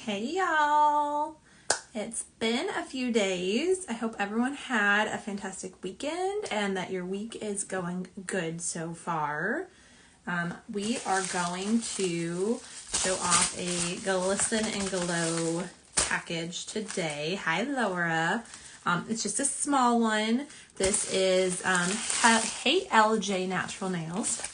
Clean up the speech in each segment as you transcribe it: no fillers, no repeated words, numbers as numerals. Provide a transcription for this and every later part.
Hey y'all, it's been a few days. I hope everyone had a fantastic weekend and that your week is going good so far. We are going to show off a Glisten Glow package today. Hi Laura. It's just a small one. This is Hey LJ Natural Nails.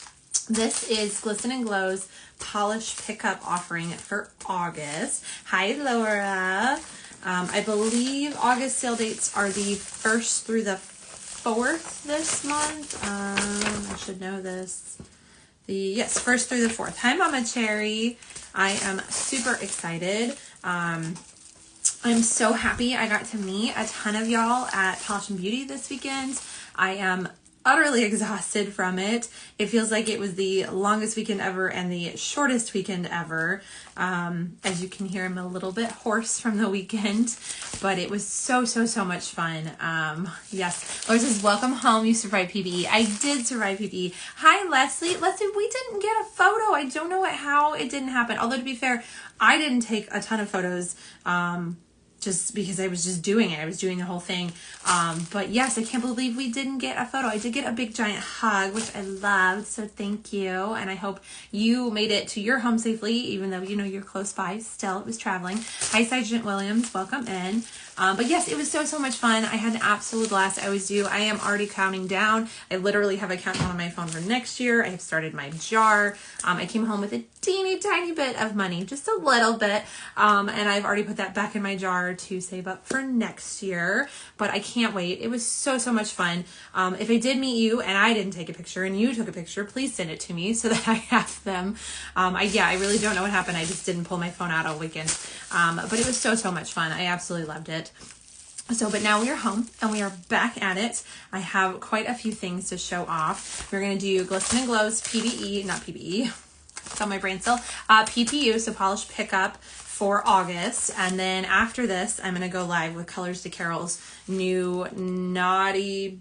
This is Glisten Glow's polish pickup offering for August. Hi Laura. I believe August sale dates are the 1st through the 4th this month. I should know this. Yes, 1st through the 4th. Hi Mama Cherry. I am super excited. I'm so happy I got to meet a ton of y'all at Polish and Beauty this weekend. I am utterly exhausted from it. It feels like it was the longest weekend ever and the shortest weekend ever. As you can hear, I'm a little bit hoarse from the weekend, but it was so much fun. Yes, Laura says, welcome home, you survived PPE. I did survive PPE. Hi Leslie. Leslie, we didn't get a photo. I don't know how it didn't happen. Although to be fair, I didn't take a ton of photos, just because I was just doing it. I was doing the whole thing. But yes, I can't believe we didn't get a photo. I did get a big giant hug, which I loved. So thank you. And I hope you made it to your home safely, even though, you know, you're close by. Still, it was traveling. Hi, Sergeant Williams. Welcome in. But yes, it was so much fun. I had an absolute blast. I always do. I am already counting down. I literally have a countdown on my phone for next year. I have started my jar. I came home with a teeny tiny bit of money, just a little bit. And I've already put that back in my jar to save up for next year. But I can't wait. It was so much fun. If I did meet you and I didn't take a picture and you took a picture, please send it to me so that I have them. I really don't know what happened. I just didn't pull my phone out all weekend. But it was so much fun. I absolutely loved it. So, but now we are home and we are back at it. I have quite a few things to show off. We're going to do Glisten Glow's it's on my brain still, PPU, so polish pickup for August. And then after this, I'm going to go live with Colors to Carol's new Naughty,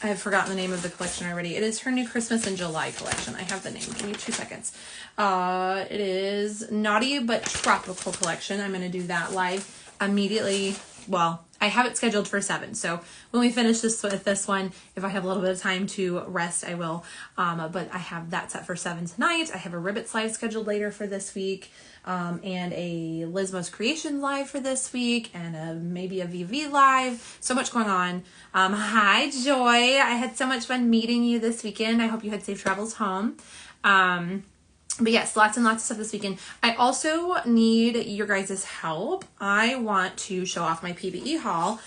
I've forgotten the name of the collection already. It is her new Christmas in July collection. I have the name. Give me 2 seconds. It is Naughty but Tropical collection. I'm going to do that live immediately. Well, I have it scheduled for 7. So when we finish this with this one, if I have a little bit of time to rest, I will. But I have that set for 7 tonight. I have a Ribbits live scheduled later for this week. And a Lizmo's Creation live for this week, and maybe a VV live. So much going on. Hi Joy. I had so much fun meeting you this weekend. I hope you had safe travels home. But yes, lots and lots of stuff this weekend. I also need your guys' help. I want to show off my PPE haul,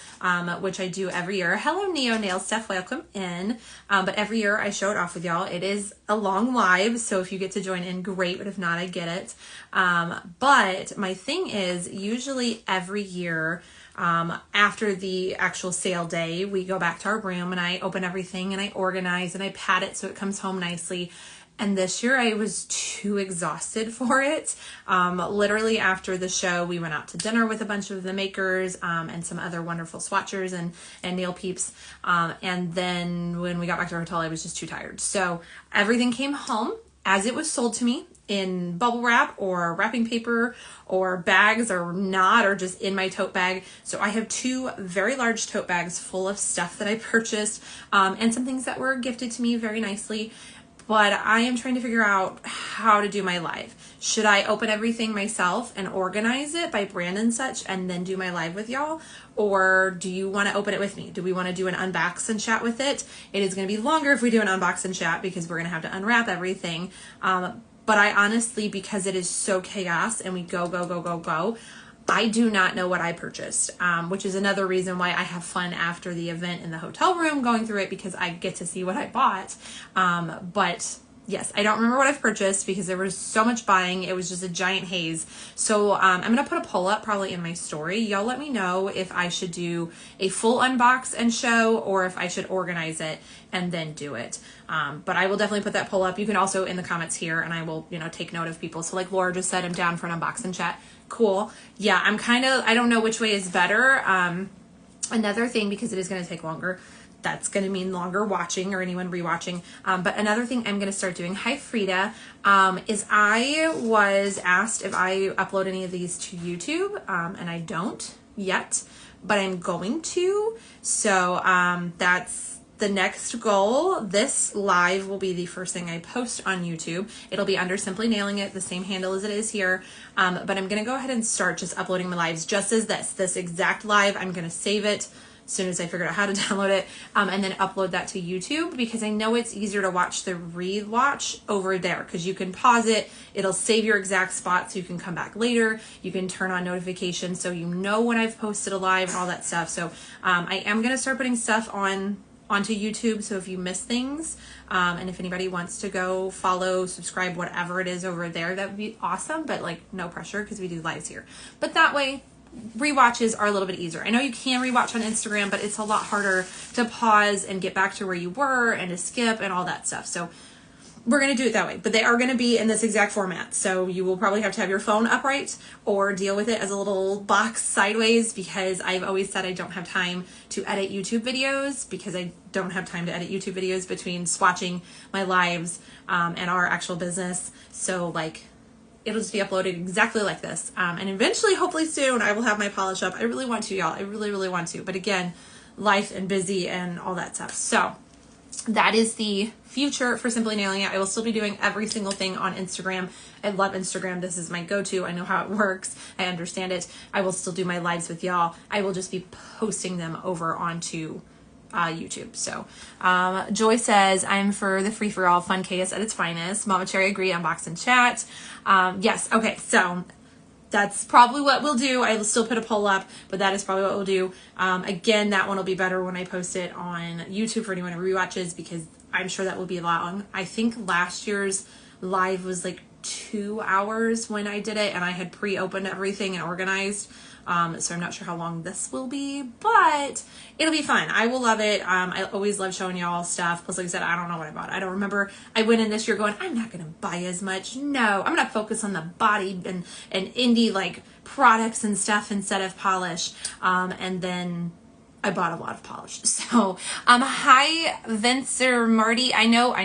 which I do every year. Hello, Neo Nail Steph, welcome in. But every year I show it off with y'all. It is a long live, so if you get to join in, great. But if not, I get it. But my thing is, usually every year, after the actual sale day, we go back to our room and I open everything and I organize and I pat it so it comes home nicely. And this year I was too exhausted for it. Literally after the show, we went out to dinner with a bunch of the makers and some other wonderful swatchers and nail peeps. And then when we got back to our hotel, I was just too tired. So everything came home as it was sold to me in bubble wrap or wrapping paper or bags or not, or just in my tote bag. So I have 2 very large tote bags full of stuff that I purchased and some things that were gifted to me very nicely. But I am trying to figure out how to do my live. Should I open everything myself and organize it by brand and such and then do my live with y'all? Or do you want to open it with me? Do we want to do an unbox and chat with it? It is going to be longer if we do an unbox and chat because we're going to have to unwrap everything. But I honestly, because it is so chaos and we go, I do not know what I purchased, which is another reason why I have fun after the event in the hotel room going through it, because I get to see what I bought. But yes, I don't remember what I've purchased because there was so much buying. It was just a giant haze. So I'm going to put a poll up probably in my story. Y'all let me know if I should do a full unbox and show or if I should organize it and then do it. But I will definitely put that poll up. You can also in the comments here and I will, take note of people. So like Laura just said, I'm down for an unbox and chat. Cool. Yeah, I don't know which way is better. Another thing, because it is going to take longer, that's going to mean longer watching or anyone rewatching. But another thing I'm going to start doing, hi Frida, is I was asked if I upload any of these to YouTube, and I don't yet, but I'm going to. So that's the next goal. This live will be the first thing I post on YouTube. It'll be under Simply Nailing It, the same handle as it is here. But I'm going to go ahead and start just uploading my lives just as this exact live. I'm going to save it as soon as I figure out how to download it, and then upload that to YouTube, because I know it's easier to watch the rewatch over there, because you can pause it, it'll save your exact spot so you can come back later, you can turn on notifications so you know when I've posted a live and all that stuff. So I am going to start putting stuff onto YouTube, so if you miss things, and if anybody wants to go follow, subscribe, whatever it is over there, that would be awesome, but like no pressure because we do lives here. But that way rewatches are a little bit easier. I know you can rewatch on Instagram, but it's a lot harder to pause and get back to where you were and to skip and all that stuff. So we're going to do it that way, but they are going to be in this exact format. So you will probably have to have your phone upright or deal with it as a little box sideways, because I've always said I don't have time to edit YouTube videos, because I don't have time to edit YouTube videos between swatching my lives and our actual business. So like, it'll just be uploaded exactly like this. And eventually, hopefully soon, I will have my polish up. I really want to, y'all. I really, really want to. But again, life and busy and all that stuff. So that is the future for Simply Nailing It. I will still be doing every single thing on Instagram. I love Instagram. This is my go-to. I know how it works. I understand it. I will still do my lives with y'all. I will just be posting them over onto YouTube. So Joy says, I'm for the free-for-all fun chaos at its finest. Mama Cherry agree, unbox and chat. Yes, okay, so that's probably what we'll do. I will still put a poll up, but that is probably what we'll do. Again, that one will be better when I post it on YouTube for anyone who rewatches, because I'm sure that will be long. I think last year's live was like 2 hours when I did it, and I had pre-opened everything and organized. So I'm not sure how long this will be, but it'll be fun. I will love it. I always love showing y'all stuff. Plus, like I said, I don't know what I bought. I don't remember. I went in this year going, I'm not going to buy as much. No, I'm going to focus on the body and indie like products and stuff instead of polish. And then I bought a lot of polish. So, hi, Vince or Marty. I know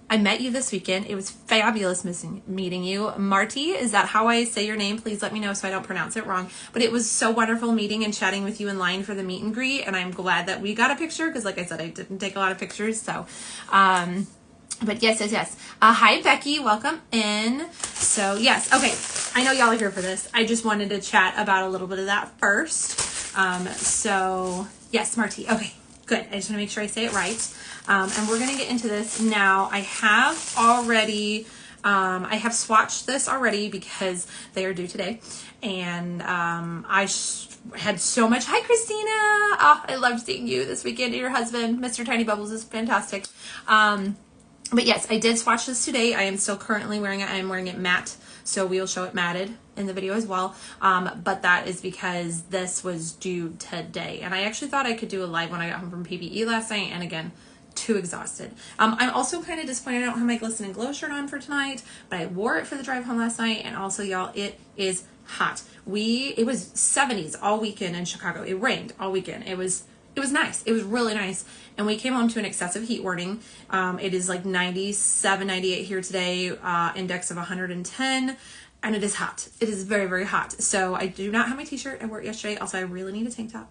I met you this weekend. It was fabulous meeting you. Marty, is that how I say your name? Please let me know so I don't pronounce it wrong. But it was so wonderful meeting and chatting with you in line for the meet and greet. And I'm glad that we got a picture, because like I said, I didn't take a lot of pictures. So, but yes. Hi, Becky. Welcome in. So, yes. Okay. I know y'all are here for this. I just wanted to chat about a little bit of that first. So, yes, Marty. Okay, good. I just want to make sure I say it right. And we're going to get into this now. I have swatched this already because they are due today. And I had so much. Hi, Christina. Oh, I loved seeing you this weekend. Your husband, Mr. Tiny Bubbles, is fantastic. But yes, I did swatch this today. I am still currently wearing it. I am wearing it matte, so we'll show it matted in the video as well. But that is because this was due today. And I actually thought I could do a live when I got home from PPE last night. And again, too exhausted. I'm also kind of disappointed I don't have my Glisten Glow shirt on for tonight, but I wore it for the drive home last night. And also, y'all, it is hot. It was 70s all weekend in Chicago. It rained all weekend. It was nice. It was really nice. And we came home to an excessive heat warning. It is like 97, 98 here today, index of 110. And it is hot. It is very, very hot. So I do not have my t-shirt. I wore it yesterday. Also, I really need a tank top.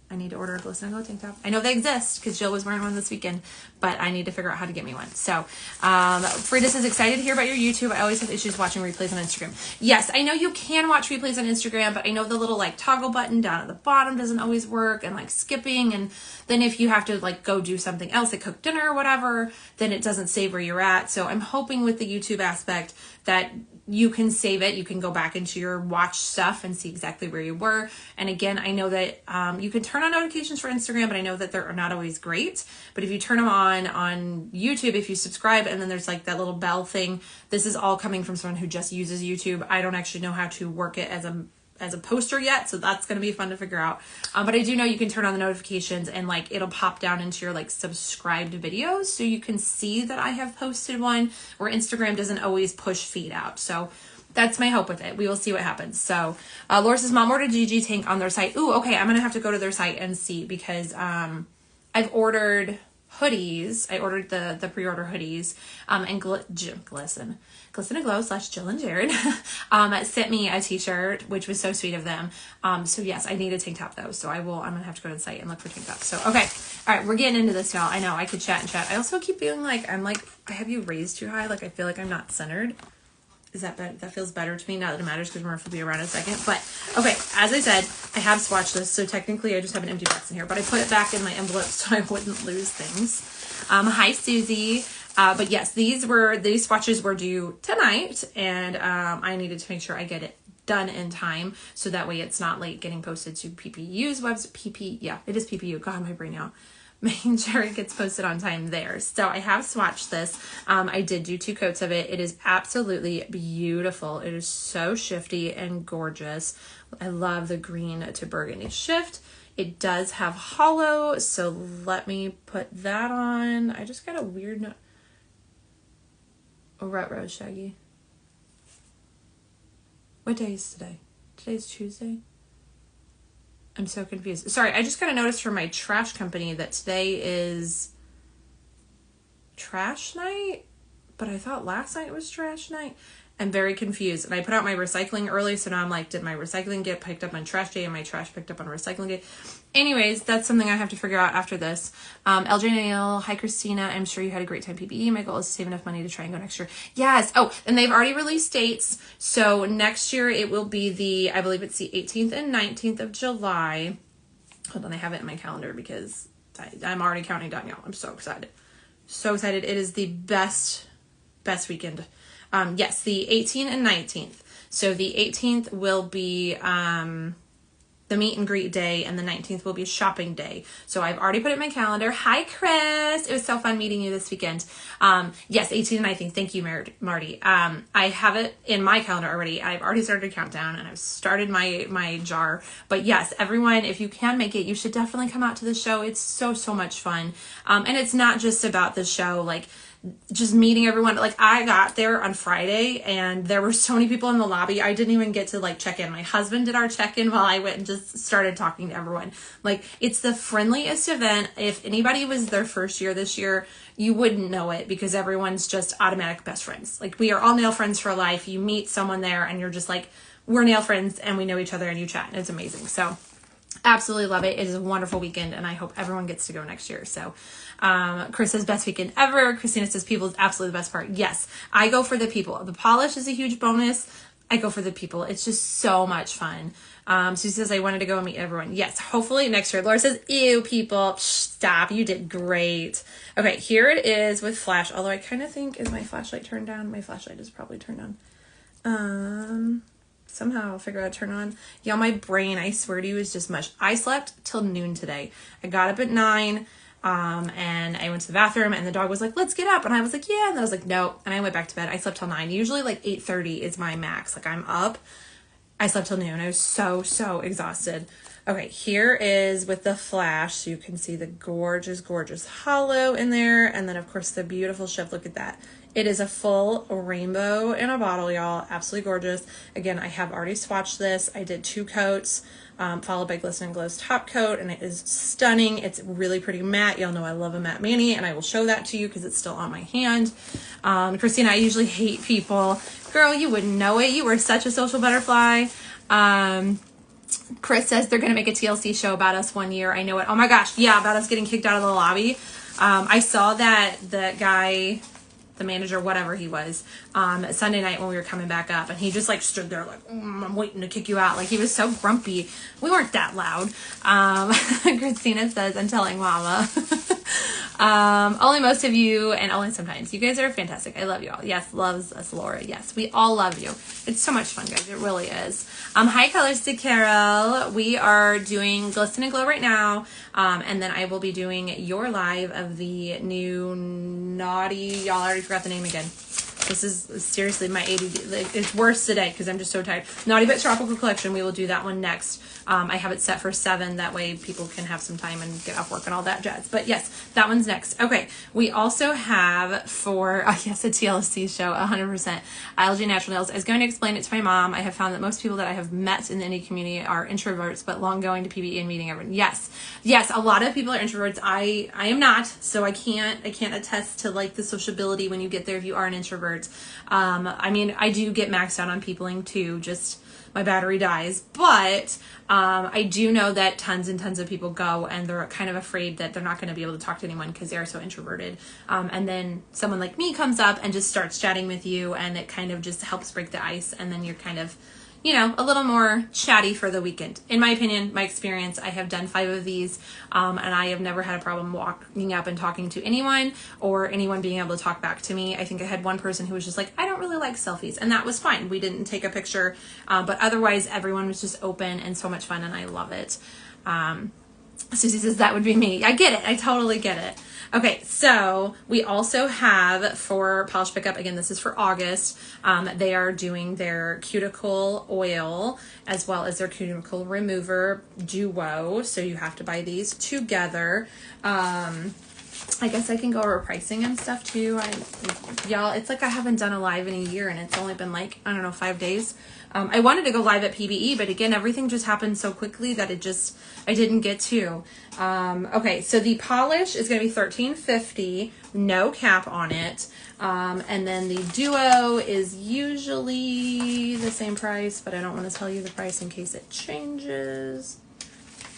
I need to order a Glisten Glow tank top. I know they exist because Jill was wearing one this weekend, but I need to figure out how to get me one. So, Frida is excited to hear about your YouTube. I always have issues watching replays on Instagram. Yes, I know you can watch replays on Instagram, but I know the little like toggle button down at the bottom doesn't always work, and like skipping, and then if you have to like go do something else, like cook dinner or whatever, then it doesn't save where you're at. So I'm hoping with the YouTube aspect that you can save it. You can go back into your watch stuff and see exactly where you were. And again, I know that you can turn on notifications for Instagram, but I know that they're not always great. But if you turn them on YouTube, if you subscribe, and then there's like that little bell thing, this is all coming from someone who just uses YouTube. I don't actually know how to work it as a poster yet, so that's going to be fun to figure out. But I do know you can turn on the notifications, and like it'll pop down into your like subscribed videos, so you can see that I have posted one, where Instagram doesn't always push feed out. So that's my hope with it. We will see what happens. So, Laura says, Mom ordered GG Tank on their site. Ooh, okay. I'm going to have to go to their site and see because, I've ordered hoodies. I ordered the pre-order hoodies, and Glisten Glow / Jill and Jared, sent me a t-shirt, which was so sweet of them. So yes, I need a tank top though. So I'm going to have to go to the site and look for tank tops. So, okay. All right. We're getting into this, y'all. I know I could chat and chat. I also keep feeling like I have you raised too high. Like I feel like I'm not centered. Is that better? That feels better to me. Not that it matters because we're going to be around in a second. But, okay, as I said, I have swatched this. So, technically, I just have an empty box in here. But I put it back in my envelope so I wouldn't lose things. Hi, Susie. But, yes, these swatches were due tonight. And I needed to make sure I get it done in time. So, that way it's not late getting posted to PPU's website. Yeah, it is PPU. God, my brain now. Making sure it gets posted on time there. So I have swatched this. I did do 2 coats of it. It is absolutely beautiful. It is so shifty and gorgeous. I love the green to burgundy shift. It does have hollow, so let me put that on. I just got a weird Rut Shaggy. What day is today? Today's Tuesday? I'm so confused. Sorry, I just got a notice from my trash company that today is trash night, but I thought last night was trash night. I'm very confused. And I put out my recycling early, so now I'm like, did my recycling get picked up on trash day and my trash picked up on recycling day? Anyways, that's something I have to figure out after this. LJ Nail, hi Christina. I'm sure you had a great time PPE. My goal is to save enough money to try and go next year. Yes. Oh, and they've already released dates. So next year it will be I believe it's the 18th and 19th of July. Hold on, I have it in my calendar because I'm already counting down, y'all. I'm so excited. So excited. It is the best weekend. Yes, the 18th and 19th. So the 18th will be the meet and greet day, and the 19th will be shopping day. So I've already put it in my calendar. Hi, Chris. It was so fun meeting you this weekend. Yes, 18th and 19th. Thank you, Marty. I have it in my calendar already. I've already started a countdown, and I've started my jar. But yes, everyone, if you can make it, you should definitely come out to the show. It's so much fun. And it's not just about the show, like, just meeting everyone. Like I got there on Friday and there were so many people in the lobby. I didn't even get to like check in. My husband did our check-in while I went and just started talking to everyone. Like it's the friendliest event. If anybody was their first year this year, you wouldn't know it because everyone's just automatic best friends. Like we are all nail friends for life. You meet someone there and you're just like, we're nail friends and we know each other and you chat. It's amazing. So absolutely love it. It is a wonderful weekend and I hope everyone gets to go next year. So Chris says best weekend ever. Christina says people is absolutely the best part. Yes, I go for the people. The polish is a huge bonus. I go for the people. It's just so much fun. Susie says I wanted to go and meet everyone. Yes, hopefully next year. Laura says, ew, people. Psh, stop. You did great. Okay, here it is with flash. Although I kind of think, is my flashlight turned down? My flashlight is probably turned on. Somehow I'll figure out how to turn on. Y'all, my brain, I swear to you, is just mush. I slept till noon today. I got up at 9. And I went to the bathroom and the dog was like, let's get up. And I was like, yeah. And I was like, no. And I went back to bed. I slept till 9. Usually like 8:30 is my max. Like I'm up. I slept till noon. I was so exhausted. Okay. Here is with the flash. So you can see the gorgeous hollow in there. And then of course the beautiful shift. Look at that. It is a full rainbow in a bottle, y'all. Absolutely gorgeous. Again, I have already swatched this. I did 2 coats. Followed by Glisten Glow's top coat, and it is stunning. It's really pretty matte. Y'all know I love a matte mani, and I will show that to you because it's still on my hand. Christina, I usually hate people. Girl, you wouldn't know it. You were such a social butterfly. Chris says they're going to make a TLC show about us one year. I know it. Oh my gosh. Yeah, about us getting kicked out of the lobby. I saw that guy, the manager, whatever he was, Sunday night when we were coming back up, and he just like stood there like, I'm waiting to kick you out. Like he was so grumpy. We weren't that loud. Christina says, I'm telling mama. Only most of you and only sometimes. You guys are fantastic. I love you all. Yes, loves us, Laura. Yes, we all love you. It's so much fun, guys. It really is. Hi, Colors to Carol. We are doing Glisten Glow right now. And then I will be doing your live of the new naughty, y'all already forgot the name again. This is seriously my ADD. Like, it's worse today because I'm just so tired. Naughty but Tropical Collection. We will do that one next. I have it set for 7. That way people can have some time and get off work and all that jazz. But yes, that one's next. Okay. We also have for, yes, a TLC show, 100%. ILG Natural Nails. I was going to explain it to my mom. I have found that most people that I have met in the indie community are introverts, but long going to PPE and meeting everyone. Yes. Yes. A lot of people are introverts. I am not, so I can't attest to like the sociability when you get there if you are an introvert. I mean, I do get maxed out on peopling too, just my battery dies, but I do know that tons and tons of people go and they're kind of afraid that they're not going to be able to talk to anyone because they are so introverted. And then someone like me comes up and just starts chatting with you, and it kind of just helps break the ice, and then you're kind of, you know, a little more chatty for the weekend. In my opinion, my experience, I have done 5 of these, and I have never had a problem walking up and talking to anyone or anyone being able to talk back to me. I think I had one person who was just like, I don't really like selfies, and that was fine. We didn't take a picture, but otherwise everyone was just open and so much fun, and I love it. Susie says that would be me. I get it. I totally get it. Okay, so we also have for Polish Pickup, again, this is for August, they are doing their Cuticle Oil as well as their Cuticle Remover Duo, so you have to buy these together. I guess I can go over pricing and stuff too. Y'all, it's like I haven't done a live in a year, and it's only been like, I don't know, 5 days. I wanted to go live at PBE, but again, everything just happened so quickly that I didn't get to. Okay, so the polish is going to be $13.50, no cap on it. And then the Duo is usually the same price, but I don't want to tell you the price in case it changes.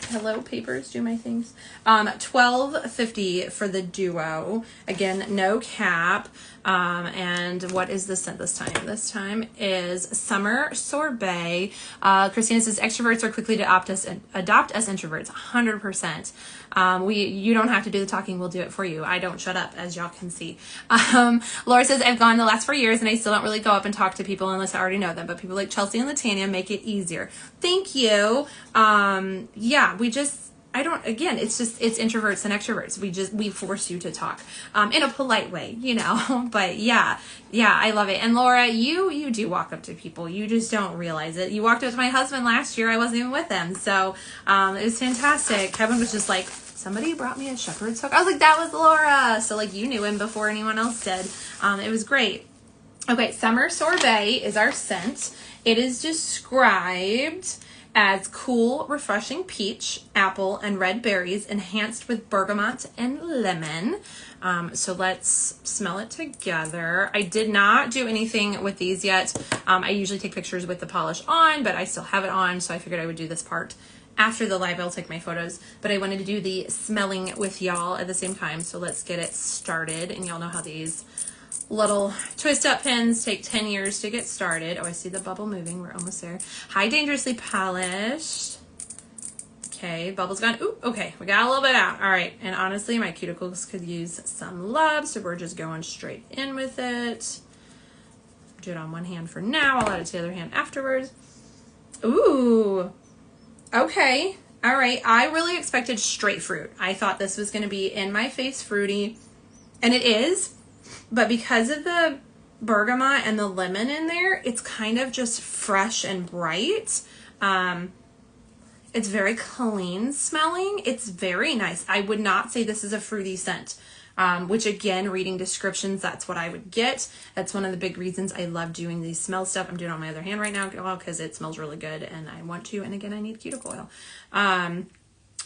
Hello, papers, do my things. $12.50 for the Duo. Again, no cap. And what is the scent this time? This time is Summer Sorbet. Christina says extroverts are quickly to adopt us introverts. 100%. You don't have to do the talking. We'll do it for you. I don't shut up, as y'all can see. Laura says I've gone the last 4 years and I still don't really go up and talk to people unless I already know them. But people like Chelsea and Latanya make it easier. Thank you. Yeah, again, it's introverts and extroverts. We force you to talk, in a polite way, you know, but yeah, I love it. And Laura, you do walk up to people. You just don't realize it. You walked up to my husband last year. I wasn't even with him. So, it was fantastic. Kevin was just like, somebody brought me a shepherd's hook. I was like, that was Laura. So like you knew him before anyone else did. It was great. Okay. Summer Sorbet is our scent. It is described as cool, refreshing peach, apple, and red berries enhanced with bergamot and lemon. So let's smell it together. I did not do anything with these yet. I usually take pictures with the polish on, but I still have it on, so I figured I would do this part after the live. I'll take my photos, but I wanted to do the smelling with y'all at the same time. So let's get it started. And y'all know how these little twist up pins take 10 years to get started. Oh, I see the bubble moving. We're almost there. High Dangerously Polished. Okay, bubble's gone. Ooh, okay, we got a little bit out. All right, and honestly, my cuticles could use some love, so we're just going straight in with it. Do it on one hand for now. I'll add it to the other hand afterwards. Ooh, okay. All right, I really expected straight fruit. I thought this was going to be in my face fruity, and it is. But because of the bergamot and the lemon in there, it's kind of just fresh and bright. It's very clean smelling. It's very nice. I would not say this is a fruity scent, which again, reading descriptions, that's what I would get. That's one of the big reasons I love doing these smell stuff. I'm doing it on my other hand right now because it smells really good and I want to. And again, I need cuticle oil.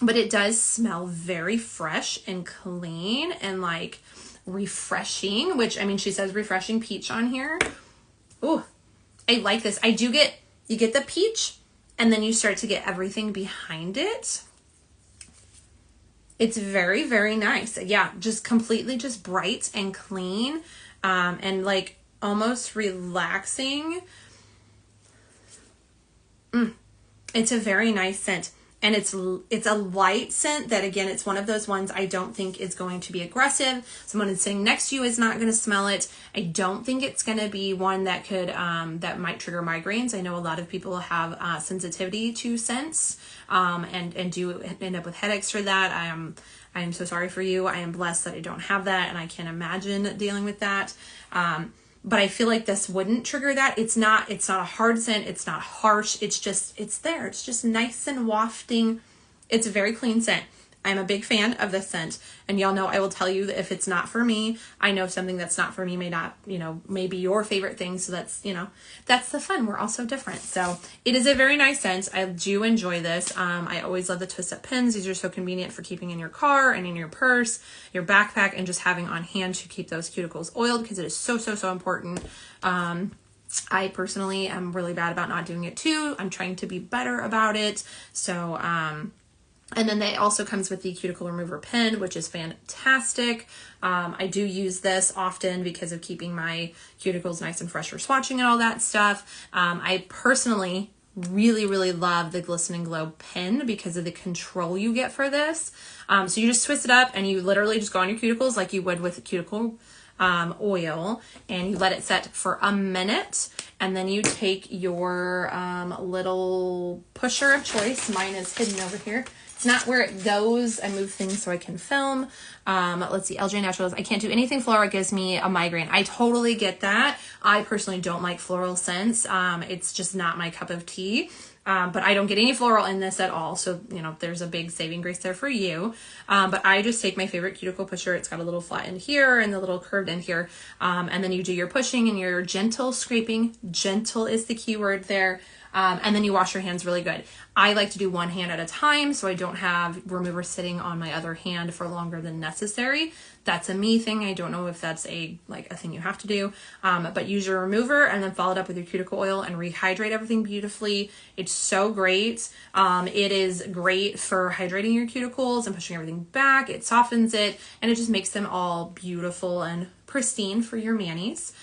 But it does smell very fresh and clean and like refreshing, which, I mean, she says refreshing peach on here. Ooh, I like this. You get the peach and then you start to get everything behind it. It's very, very nice. Yeah, just completely just bright and clean, and like almost relaxing. It's a very nice scent. And it's a light scent that, again, it's one of those ones I don't think is going to be aggressive. Someone is sitting next to you is not going to smell it. I don't think it's going to be one that could, that might trigger migraines. I know a lot of people have sensitivity to scents, and do end up with headaches for that. I am so sorry for you. I am blessed that I don't have that, and I can't imagine dealing with that. but I feel like this wouldn't trigger that. It's not a hard scent. It's not harsh. It's there. It's just nice and wafting. It's a very clean scent. I'm a big fan of this scent, and y'all know I will tell you that if it's not for me, I know something that's not for me may not, may be your favorite thing. So that's, that's the fun. We're all so different. So it is a very nice scent. I do enjoy this. I always love the twist up pins. These are so convenient for keeping in your car and in your purse, your backpack, and just having on hand to keep those cuticles oiled, because it is so, so, so important. I personally am really bad about not doing it too. I'm trying to be better about it. So, and then it also comes with the cuticle remover pen, which is fantastic. I do use this often because of keeping my cuticles nice and fresh for swatching and all that stuff. I personally really, really love the Glisten Glow pen because of the control you get for this. So you just twist it up and you literally just go on your cuticles like you would with a cuticle oil, and you let it set for a minute, and then you take your little pusher of choice. Mine is hidden over here. It's not where it goes. I move things so I can film. Let's see, LJ Naturals. I can't do anything floral. It gives me a migraine. I totally get that. I personally don't like floral scents. It's just not my cup of tea. But I don't get any floral in this at all. So, there's a big saving grace there for you. But I just take my favorite cuticle pusher. It's got a little flat end here and the little curved end here. And then you do your pushing and your gentle scraping. Gentle is the key word there. And then you wash your hands really good. I like to do one hand at a time so I don't have remover sitting on my other hand for longer than necessary. That's a me thing. I don't know if that's a thing you have to do. But use your remover and then follow it up with your cuticle oil and rehydrate everything beautifully. It's so great. It is great for hydrating your cuticles and pushing everything back. It softens it, and it just makes them all beautiful and pristine for your manis.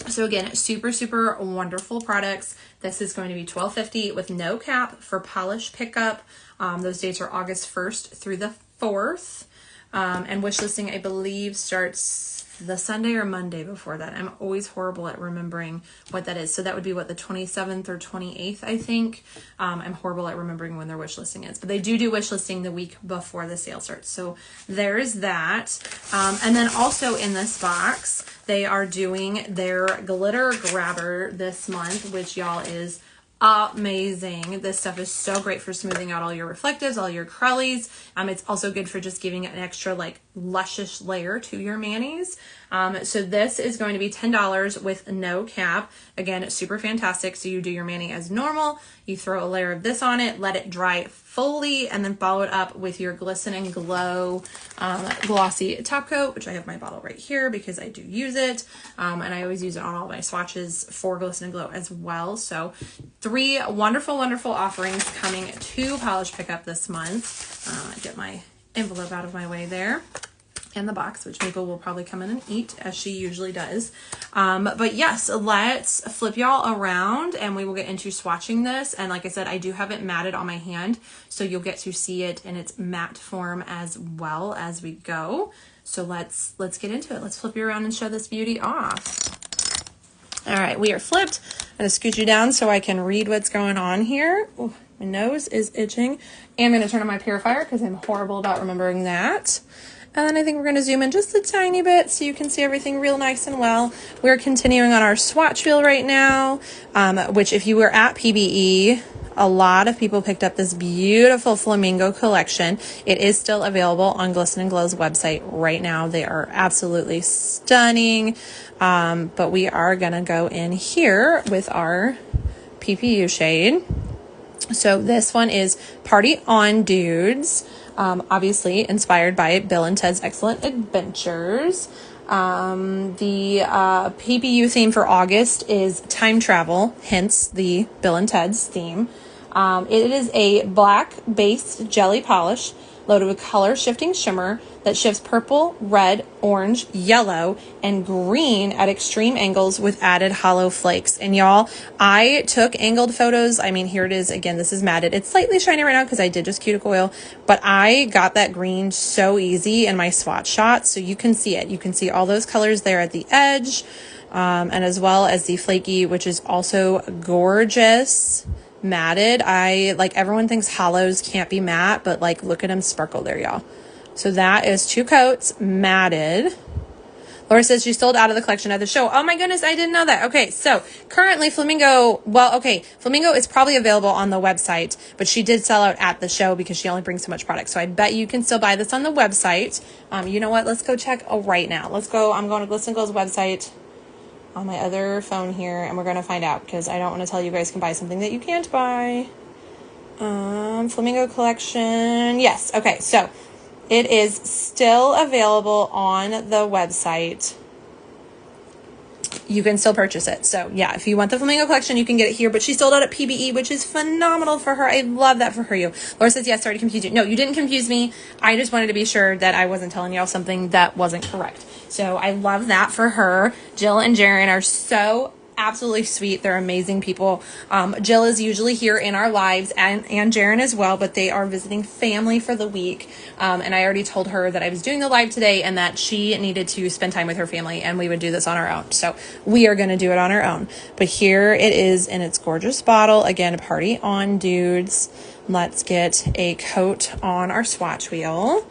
So again, super, super wonderful products. This is going to be $12.50 with no cap for polish pickup. Those dates are August 1st through the 4th. And wish listing, I believe, starts the Sunday or Monday before that. I'm always horrible at remembering what that is. So that would be what, the 27th or 28th, I think. I'm horrible at remembering when their wish listing is. But they do wish listing the week before the sale starts. So there's that. And then also in this box, they are doing their glitter grabber this month, which y'all is amazing. This stuff is so great for smoothing out all your reflectives, all your crullies. It's also good for just giving it an extra luscious layer to your manis. So this is going to be $10 with no cap. Again, super fantastic. So you do your mani as normal, you throw a layer of this on it, let it dry fully, and then follow it up with your Glisten Glow glossy top coat, which I have my bottle right here because I do use it. And I always use it on all my swatches for Glisten Glow as well. So 3 wonderful, wonderful offerings coming to polish pickup this month. Get my envelope out of my way there. And the box, which Maple will probably come in and eat, as she usually does. But yes, let's flip y'all around and we will get into swatching this. And like I said, I do have it matted on my hand, so you'll get to see it in its matte form as well as we go. So let's get into it. Let's flip you around and show this beauty off. All right, we are flipped. I'm gonna scoot you down so I can read what's going on here. Ooh, my nose is itching. And I'm gonna turn on my purifier because I'm horrible about remembering that. And then I think we're going to zoom in just a tiny bit so you can see everything real nice and well. We're continuing on our swatch wheel right now, which if you were at PBE, a lot of people picked up this beautiful flamingo collection. It is still available on Glisten Glow's website right now. They are absolutely stunning. But we are going to go in here with our PPU shade. So this one is Party On Dudes. Obviously inspired by Bill and Ted's Excellent Adventures. The PPU theme for August is time travel, hence the Bill and Ted's theme. It is a black-based jelly polish loaded with color-shifting shimmer that shifts purple, red, orange, yellow, and green at extreme angles with added hollow flakes. And y'all, I took angled photos. I mean, here it is. Again, this is matted. It's slightly shiny right now because I did just cuticle oil, but I got that green so easy in my swatch shot. So you can see it. You can see all those colors there at the edge, and as well as the flaky, which is also gorgeous. Matted. Everyone thinks hollows can't be matte, but look at them sparkle there, y'all. So that is 2 coats matted. Laura says she sold out of the collection at the show. Oh my goodness, I didn't know that. Okay, so currently Flamingo, well, okay, Flamingo is probably available on the website, but she did sell out at the show because she only brings so much product. So I bet you can still buy this on the website. You know what? Let's go check right now. Let's go. I'm going to Glisten Glow's website on my other phone here, and we're going to find out because I don't want to tell you guys can buy something that you can't buy. Flamingo collection. Yes. Okay. So it is still available on the website. You can still purchase it. So yeah, if you want the Flamingo collection, you can get it here, but she sold out at PBE, which is phenomenal for her. I love that for her. Laura says, yes, sorry to confuse you. No, you didn't confuse me. I just wanted to be sure that I wasn't telling y'all something that wasn't correct. So I love that for her. Jill and Jaren are so absolutely sweet. They're amazing people. Jill is usually here in our lives, and Jaren as well, but they are visiting family for the week. And I already told her that I was doing the live today and that she needed to spend time with her family and we would do this on our own. So we are going to do it on our own. But here it is in its gorgeous bottle. Again, party on, dudes. Let's get a coat on our swatch wheel.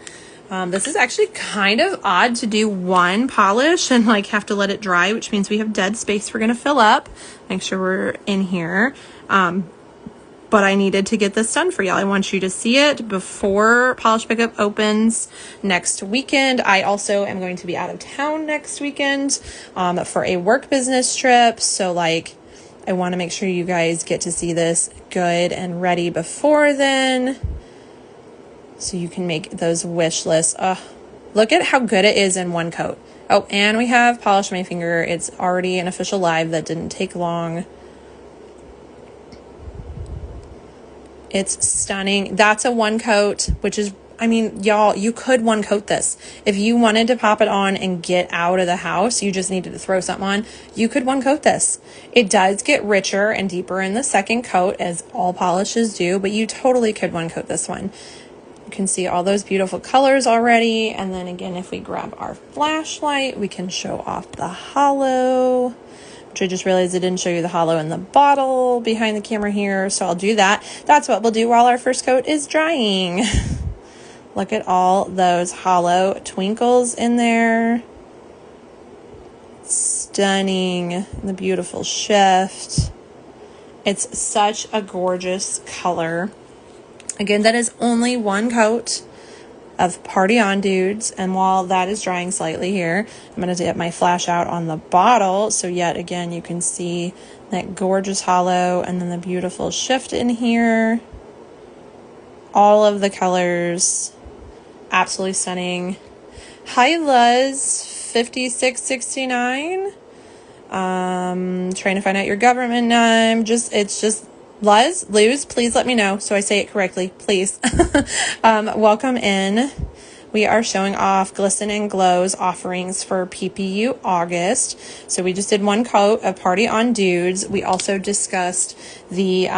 This is actually kind of odd to do one polish and like have to let it dry, which means we have dead space we're going to fill up. Make sure we're in here. But I needed to get this done for y'all. I want you to see it before polish pickup opens next weekend. I also am going to be out of town next weekend for a work business trip. So like, I want to make sure you guys get to see this good and ready before then, so you can make those wish lists. Look at how good it is in one coat. Oh, and we have Polish My Finger. It's already an official live that didn't take long. It's stunning. That's a one coat, which is, I mean, y'all, you could one coat this. If you wanted to pop it on and get out of the house, you just needed to throw something on, you could one coat this. It does get richer and deeper in the second coat, as all polishes do, but you totally could one coat this one. You can see all those beautiful colors already. And then again, if we grab our flashlight, we can show off the holo, which I just realized I didn't show you the holo in the bottle behind the camera here. So I'll do that. That's what we'll do while our first coat is drying. Look at all those holo twinkles in there. Stunning. The beautiful shift. It's such a gorgeous color. Again, that is only one coat of Party On, dudes. And while that is drying slightly here, I'm going to get my flash out on the bottle. So yet again, you can see that gorgeous holo and then the beautiful shift in here. All of the colors. Absolutely stunning. Hi, Luz. 5669. Trying to find out your government name. It's just Luz, please let me know so I say it correctly, please. Welcome in. We are showing off Glisten Glow's offerings for PPU August. So we just did one coat of Party On Dudes. We also discussed the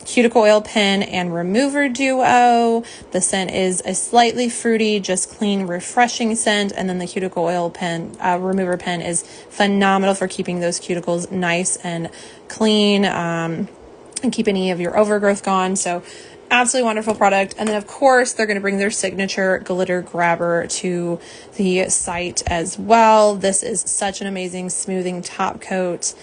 Cuticle Oil Pen and Remover Duo. The scent is a slightly fruity, just clean, refreshing scent. And then the Cuticle Oil Pen, Remover Pen is phenomenal for keeping those cuticles nice and clean, and keep any of your overgrowth gone. So absolutely wonderful product. And then of course they're going to bring their signature glitter grabber to the site as well. This is such an amazing smoothing top coat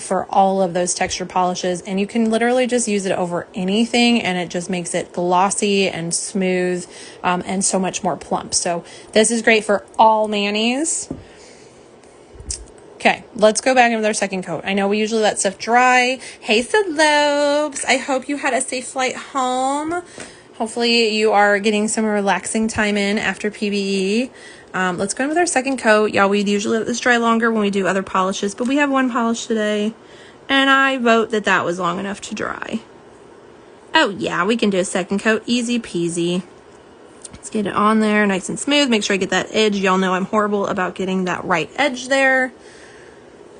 for all of those texture polishes, and you can literally just use it over anything and it just makes it glossy and smooth and so much more plump. So this is great for all manis. Okay, let's go back into our second coat. I know we usually let stuff dry. Hey, Celobes. I hope you had a safe flight home. Hopefully you are getting some relaxing time in after PBE. Let's go in with our second coat. Y'all, we usually let this dry longer when we do other polishes, but we have one polish today, and I vote that that was long enough to dry. Oh yeah, we can do a second coat. Easy peasy. Let's get it on there nice and smooth. Make sure I get that edge. Y'all know I'm horrible about getting that right edge there.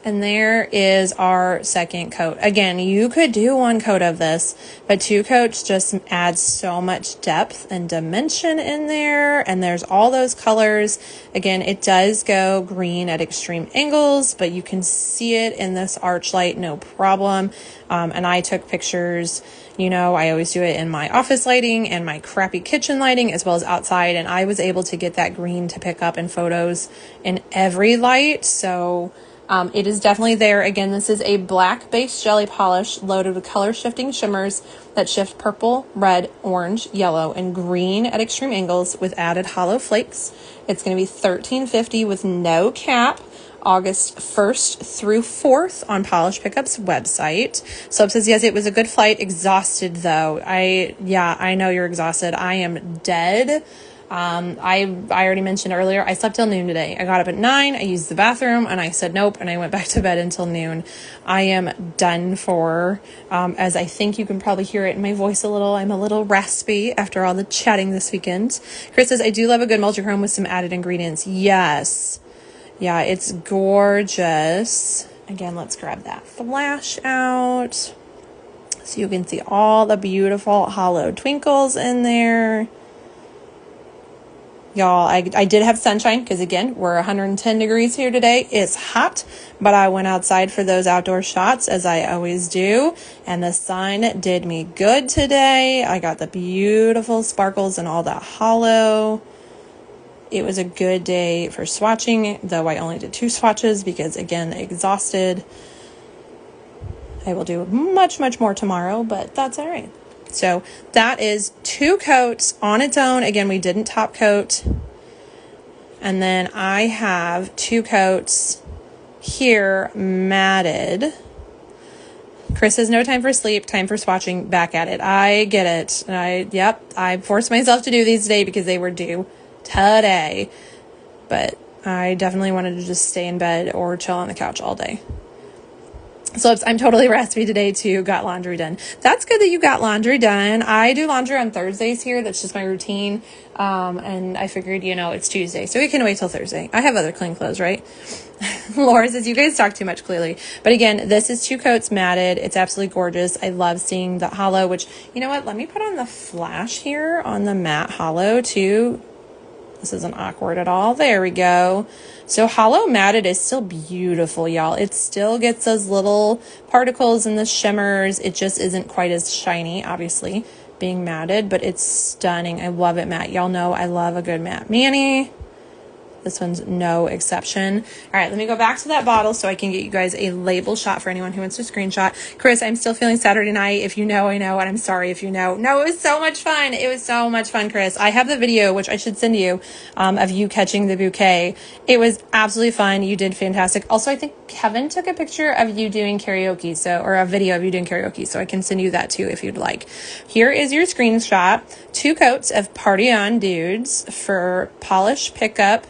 And there is our second coat. Again, you could do one coat of this, but two coats just adds so much depth and dimension in there. And there's all those colors. Again, it does go green at extreme angles, but you can see it in this arch light, no problem. And I took pictures, you know, I always do it in my office lighting and my crappy kitchen lighting as well as outside. And I was able to get that green to pick up in photos in every light. So it is definitely there. Again, this is a black base jelly polish loaded with color shifting shimmers that shift purple, red, orange, yellow, and green at extreme angles with added hollow flakes. It's going to be $13.50 with no cap, August 1st through 4th on Polish Pickup's website. So it says, yes, it was a good flight. Exhausted though. I know you're exhausted. I am dead. I already mentioned earlier, I slept till noon today. I got up at 9, I used the bathroom, and I said nope, and I went back to bed until noon. I am done for, as I think you can probably hear it in my voice a little. I'm a little raspy after all the chatting this weekend. Chris says, I do love a good multi-chrome with some added ingredients. Yes. Yeah, it's gorgeous. Again, let's grab that flash out so you can see all the beautiful hollow twinkles in there. Y'all, I did have sunshine because, again, we're 110 degrees here today. It's hot, but I went outside for those outdoor shots, as I always do, and the sun did me good today. I got the beautiful sparkles and all that hollow. It was a good day for swatching, though I only did 2 swatches because, again, exhausted. I will do much, much more tomorrow, but that's all right. So that is 2 coats on its own. Again, we didn't top coat. And then I have 2 coats here matted. Chris says no time for sleep, time for swatching. Back at it. I get it. I forced myself to do these today because they were due today. But I definitely wanted to just stay in bed or chill on the couch all day. So I'm totally raspy today too. Got laundry done. That's good that you got laundry done. I do laundry on Thursdays here. That's just my routine. And I figured, you know, it's Tuesday, so we can wait till Thursday. I have other clean clothes, right? Laura says, you guys talk too much clearly. But again, this is 2 coats matted. It's absolutely gorgeous. I love seeing the hollow, which, you know what? Let me put on the flash here on the matte hollow too. This isn't awkward at all. There we go. So hollow matted is still beautiful, y'all. It still gets those little particles and the shimmers. It just isn't quite as shiny, obviously, being matted, but it's stunning. I love it matte. Y'all know I love a good matte mani. This one's no exception. All right, let me go back to that bottle so I can get you guys a label shot for anyone who wants to screenshot. Chris, I'm still feeling Saturday night. If you know, I know, and I'm sorry if you know. No, it was so much fun. It was so much fun, Chris. I have the video, which I should send you, of you catching the bouquet. It was absolutely fun. You did fantastic. Also, I think Kevin took a picture of you doing karaoke, or a video of you doing karaoke, so I can send you that too if you'd like. Here is your screenshot. 2 coats of Party On Dudes for Polish Pickup.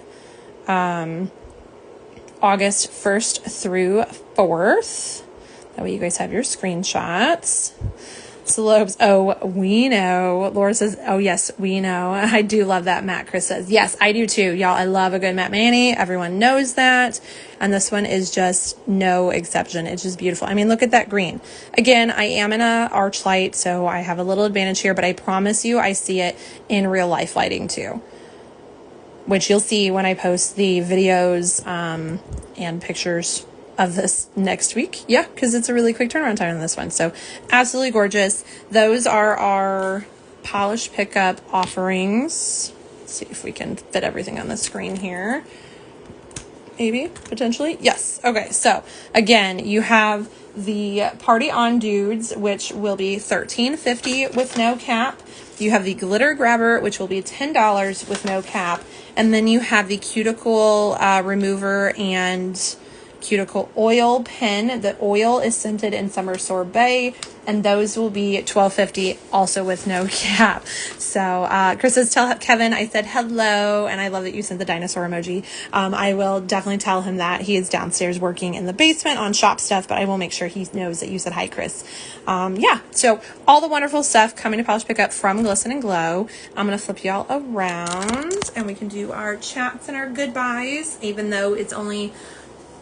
August 1st through 4th. That way you guys have your screenshots. Slopes, oh, we know. Laura says, oh, yes, we know. I do love that matte. Chris says, yes, I do too. Y'all, I love a good matte mani. Everyone knows that. And this one is just no exception. It's just beautiful. I mean, look at that green. Again, I am in a arch light, so I have a little advantage here, but I promise you I see it in real life lighting too, which you'll see when I post the videos and pictures of this next week. Yeah, because it's a really quick turnaround time on this one. So absolutely gorgeous. Those are our Polish Pickup offerings. Let's see if we can fit everything on the screen here. Maybe, potentially. Yes. Okay, so again, you have the Party On Dudes, which will be $13.50 with no cap. You have the Glitter Grabber, which will be $10 with no cap. And then you have the Cuticle Remover and Cuticle Oil Pen. The oil is scented in Summer Sorbet, and those will be $12.50 also with no cap. So Chris says, tell Kevin I said hello, and I love that you sent the dinosaur emoji. I will definitely tell him that. He is downstairs working in the basement on shop stuff, but I will make sure he knows that you said hi, Chris. Yeah, so all the wonderful stuff coming to Polish Pickup from Glisten Glow. I'm going to flip y'all around, and we can do our chats and our goodbyes, even though it's only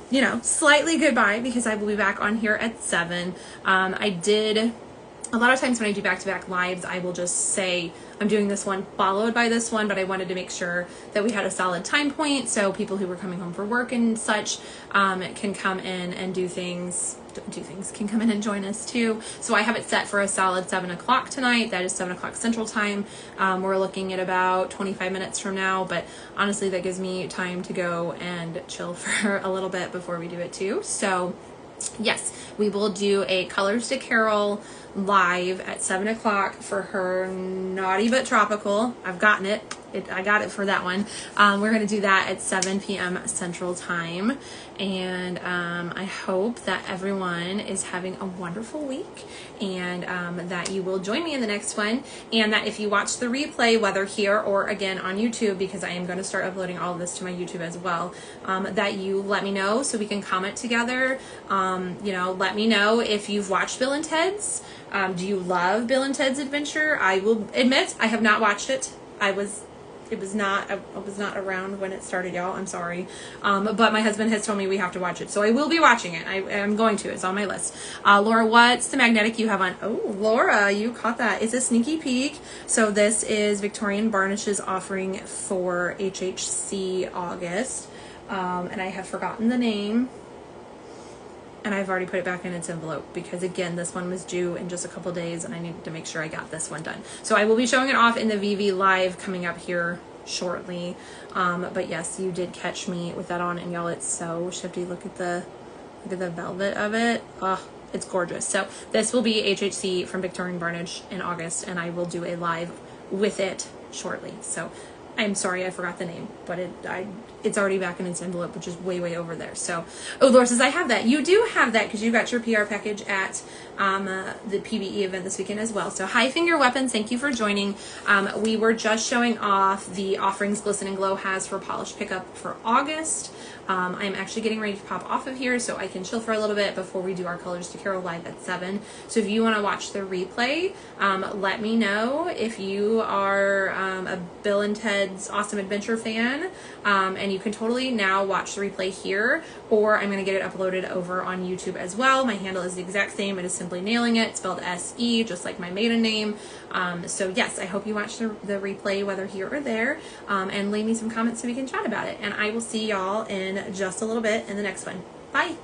you know, slightly goodbye because I will be back on here at 7. A lot of times when I do back-to-back lives, I will just say I'm doing this one followed by this one, but I wanted to make sure that we had a solid time point so people who were coming home for work and such can come in and can come in and join us too. So I have it set for a solid 7 o'clock tonight. That is 7 o'clock Central Time. We're looking at about 25 minutes from now, but honestly that gives me time to go and chill for a little bit before we do it too. So yes, we will do a Colors to Carol live at 7 o'clock for her Naughty But Tropical. I've gotten it. I got it for that one. We're going to do that at 7 p.m. Central Time. And I hope that everyone is having a wonderful week and that you will join me in the next one. And that if you watch the replay, whether here or again on YouTube, because I am going to start uploading all of this to my YouTube as well, that you let me know so we can comment together. You know, let me know if you've watched Bill and Ted's. Do you love Bill and Ted's Adventure? I will admit I have not watched it. I was not around when it started, y'all. I'm sorry. But my husband has told me we have to watch it. So I will be watching it. I'm going to. It's on my list. Laura, what's the magnetic you have on? Oh, Laura, you caught that. It's a sneaky peek. So this is Victorian Varnish's offering for HHC August. And I have forgotten the name. And I've already put it back in its envelope because again, this one was due in just a couple days and I needed to make sure I got this one done. So I will be showing it off in the VV live coming up here shortly. But yes, you did catch me with that on, and y'all, it's so shifty. Look at the velvet of it. Oh, it's gorgeous. So this will be HHC from Victorian Varnish in August, and I will do a live with it shortly. So I'm sorry I forgot the name, but it's already back in its envelope, which is way over there. So, oh, Laura says I have that. You do have that because you got your PR package at the PBE event this weekend as well. So, hi, Finger Weapons. Thank you for joining. We were just showing off the offerings Glisten Glow has for polish pickup for August. I'm actually getting ready to pop off of here so I can chill for a little bit before we do our Colors to Carol live at 7. So if you want to watch the replay, let me know. If you are a Bill and Ted's Awesome Adventure fan, and you can totally now watch the replay here, or I'm going to get it uploaded over on YouTube as well. My handle is the exact same. It is Simply Nailing It, spelled S-E, just like my maiden name. So yes, I hope you watch the replay, whether here or there, and leave me some comments so we can chat about it. And I will see y'all in just a little bit in the next one. Bye.